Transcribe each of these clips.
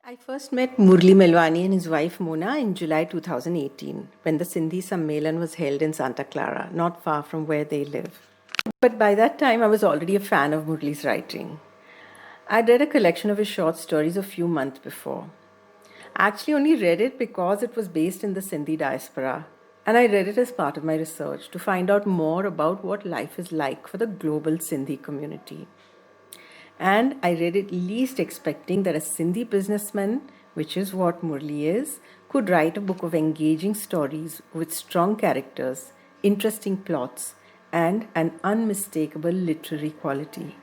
I first met Murli Melwani and his wife Mona in July 2018 when the Sindhi Sammelan was held in Santa Clara, not far from where they live. But by that time, I was already a fan of Murli's writing. I'd read a collection of his short stories a few months before. I actually only read it because it was based in the Sindhi diaspora, and I read it as part of my research to find out more about what life is like for the global Sindhi community. And I read it least expecting that a Sindhi businessman, which is what Murli is, could write a book of engaging stories with strong characters, interesting plots, and an unmistakable literary quality.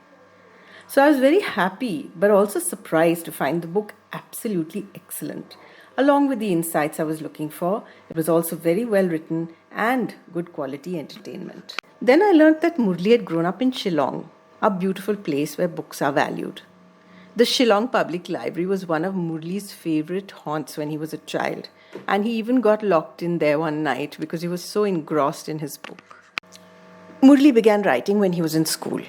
So I was very happy but also surprised to find the book absolutely excellent. Along with the insights I was looking for, it was also very well written and good quality entertainment. Then I learned that Murli had grown up in Shillong, a beautiful place where books are valued. The Shillong Public Library was one of Murli's favorite haunts when he was a child, and he even got locked in there one night because he was so engrossed in his book. Murli began writing when he was in school,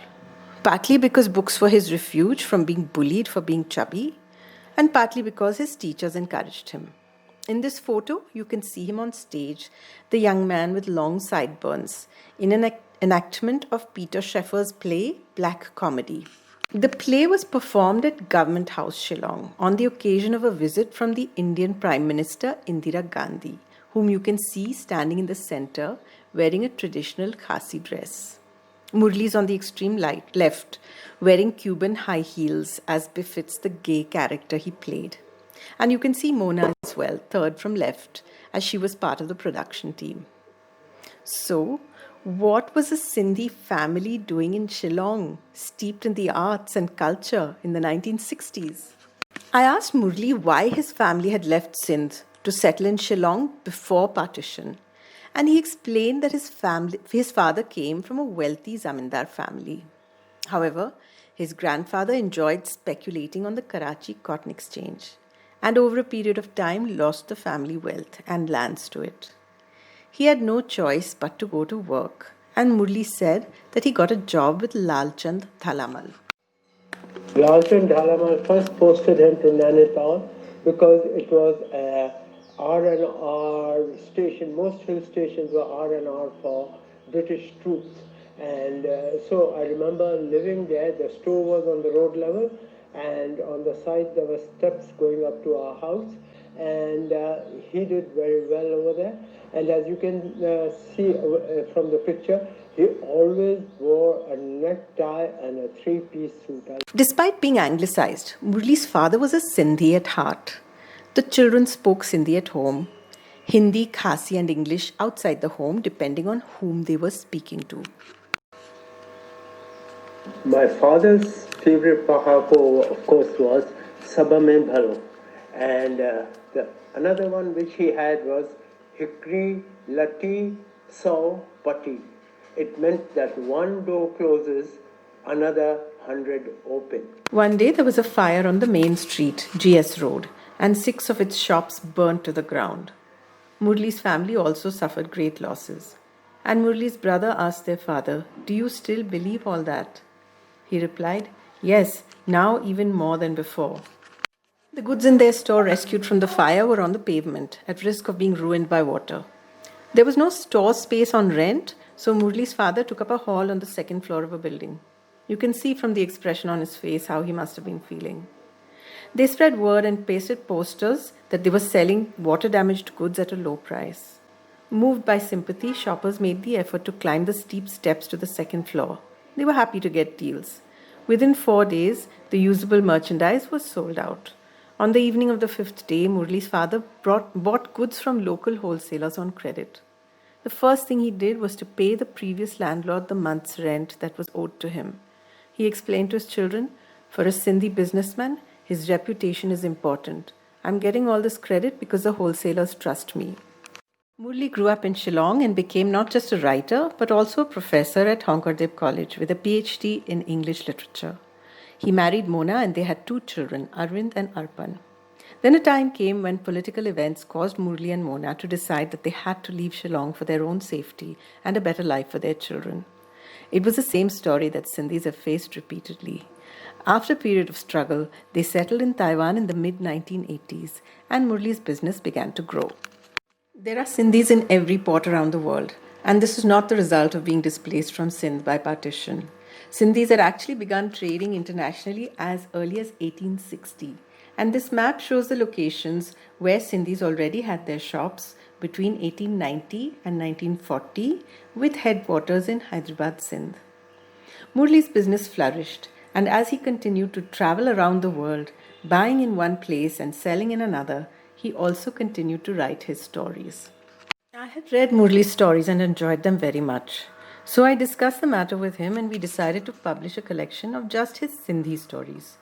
partly because books were his refuge from being bullied for being chubby, and partly because his teachers encouraged him. In this photo, you can see him on stage, the young man with long sideburns, in an enactment of Peter Sheffer's play Black Comedy. The play was performed at Government House, Shillong, on the occasion of a visit from the Indian Prime Minister Indira Gandhi, whom you can see standing in the center wearing a traditional Khasi dress. Murli is on the extreme left, wearing Cuban high heels as befits the gay character he played. And you can see Mona as well, third from left, as she was part of the production team. So, what was a Sindhi family doing in Shillong, steeped in the arts and culture in the 1960s? I asked Murli why his family had left Sindh to settle in Shillong before partition, and he explained that his father came from a wealthy zamindar family. However, his grandfather enjoyed speculating on the Karachi Cotton Exchange, and over a period of time lost the family wealth and lands to it. He had no choice but to go to work, and Murli said that he got a job with Lalchand Thalamal. Lalchand Thalamal first posted him to Nainital because it was a R&R station. Most hill stations were R&R for British troops. And so I remember living there. The store was on the road level, and on the side there were steps going up to our house. And he did very well over there. And as you can see from the picture, he always wore a necktie and a three-piece suit. Despite being anglicized, Murli's father was a Sindhi at heart. The children spoke Sindhi at home, Hindi, Khasi and English outside the home depending on whom they were speaking to. My father's favorite pahako, of course, was Saba Mein Bhalo. And another one which he had was Hikri Lati Sau Pati. It meant that one door closes, another 100 open. One day there was a fire on the main street, GS Road, and 6 of its shops burnt to the ground. Murli's family also suffered great losses. And Murli's brother asked their father, "Do you still believe all that?" He replied, "Yes, now even more than before." The goods in their store rescued from the fire were on the pavement, at risk of being ruined by water. There was no store space on rent, so Murli's father took up a hall on the second floor of a building. You can see from the expression on his face how he must have been feeling. They spread word and pasted posters that they were selling water-damaged goods at a low price. Moved by sympathy, shoppers made the effort to climb the steep steps to the second floor. They were happy to get deals. Within 4 days, the usable merchandise was sold out. On the evening of the 5th day, Murli's father bought goods from local wholesalers on credit. The first thing he did was to pay the previous landlord the month's rent that was owed to him. He explained to his children, "For a Sindhi businessman, his reputation is important. I'm getting all this credit because the wholesalers trust me." Murli grew up in Shillong and became not just a writer, but also a professor at Honkardeb College with a PhD in English literature. He married Mona and they had 2 children, Arvind and Arpan. Then a time came when political events caused Murli and Mona to decide that they had to leave Shillong for their own safety and a better life for their children. It was the same story that Sindhis have faced repeatedly. After a period of struggle, they settled in Taiwan in the mid 1980s, and Murli's business began to grow. There are Sindhis in every port around the world, and this is not the result of being displaced from Sindh by partition. Sindhis had actually begun trading internationally as early as 1860, and this map shows the locations where Sindhis already had their shops between 1890 and 1940, with headquarters in Hyderabad, Sindh. Murli's business flourished, and as he continued to travel around the world, buying in one place and selling in another, he also continued to write his stories. I had read Murli's stories and enjoyed them very much. So I discussed the matter with him and we decided to publish a collection of just his Sindhi stories.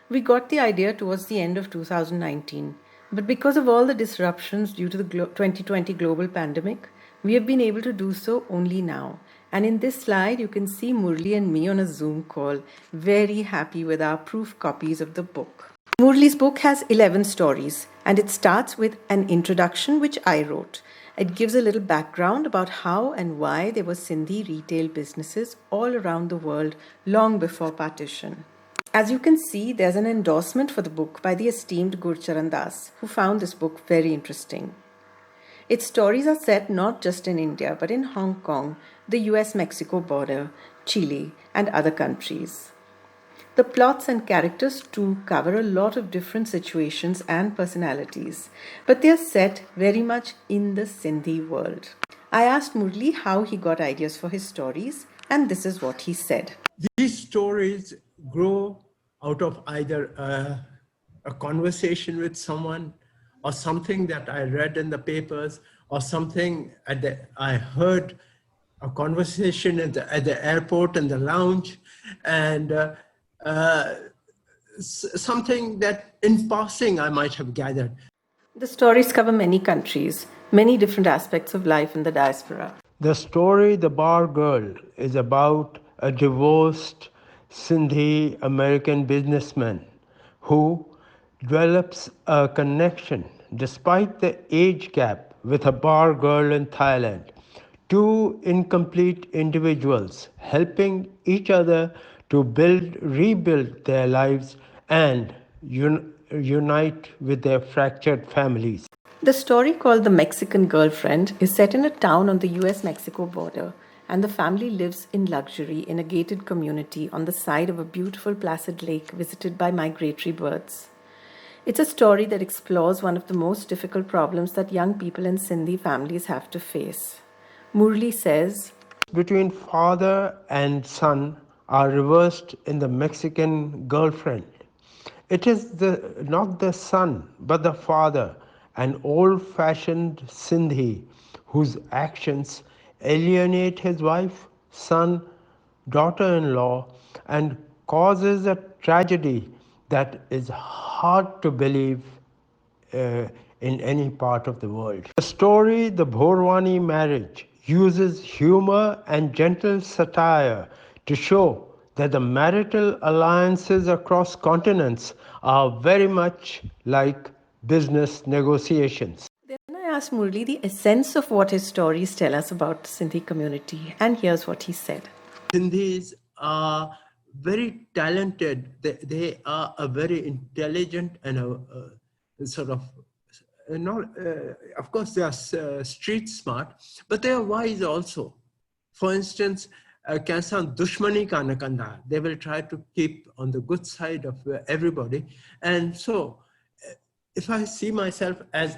We got the idea towards the end of 2019, but because of all the disruptions due to the 2020 global pandemic, we have been able to do so only now. And in this slide, you can see Murli and me on a Zoom call, very happy with our proof copies of the book. Murli's book has 11 stories, and it starts with an introduction which I wrote. It gives a little background about how and why there were Sindhi retail businesses all around the world long before partition. As you can see, there's an endorsement for the book by the esteemed Gurcharan Das, who found this book very interesting. Its stories are set not just in India, but in Hong Kong, the US-Mexico border, Chile, and other countries. The plots and characters too cover a lot of different situations and personalities, but they are set very much in the Sindhi world. I asked Murli how he got ideas for his stories, and this is what he said. These stories grow out of either a conversation with someone or something that I read in the papers or something I heard a conversation at the airport in the lounge and something that in passing I might have gathered. The stories cover many countries, many different aspects of life in the diaspora. The story The Bar Girl is about a divorced Sindhi American businessman who develops a connection despite the age gap with a bar girl in Thailand. Two incomplete individuals helping each other to rebuild their lives and unite with their fractured families. The story called The Mexican Girlfriend is set in a town on the US-Mexico border, and the family lives in luxury in a gated community on the side of a beautiful placid lake visited by migratory birds. It's a story that explores one of the most difficult problems that young people in Sindhi families have to face. Murli says, between father and son are reversed in The Mexican Girlfriend. It is not the son, but the father, an old-fashioned Sindhi, whose actions alienate his wife, son, daughter-in-law, and causes a tragedy that is hard to believe in any part of the world. The story, The Bhorwani Marriage, uses humor and gentle satire to show that the marital alliances across continents are very much like business negotiations. Then I asked Murli the essence of what his stories tell us about the Sindhi community, and here's what he said. Sindhis are very talented. They are a very intelligent and a sort of of course they are street smart, but they are wise also. For instance, Kansan dushmani ka na kanda. They will try to keep on the good side of everybody. And so if I see myself as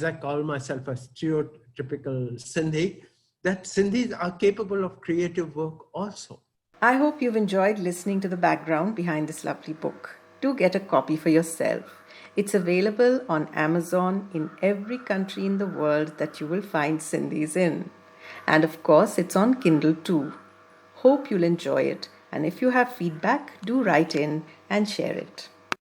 I call myself a stereotypical Sindhi, that Sindhis are capable of creative work also. I hope you've enjoyed listening to the background behind this lovely book. Do get a copy for yourself. It's available on Amazon in every country in the world that you will find Sindhis in. And of course, it's on Kindle too. Hope you'll enjoy it. And if you have feedback, do write in and share it.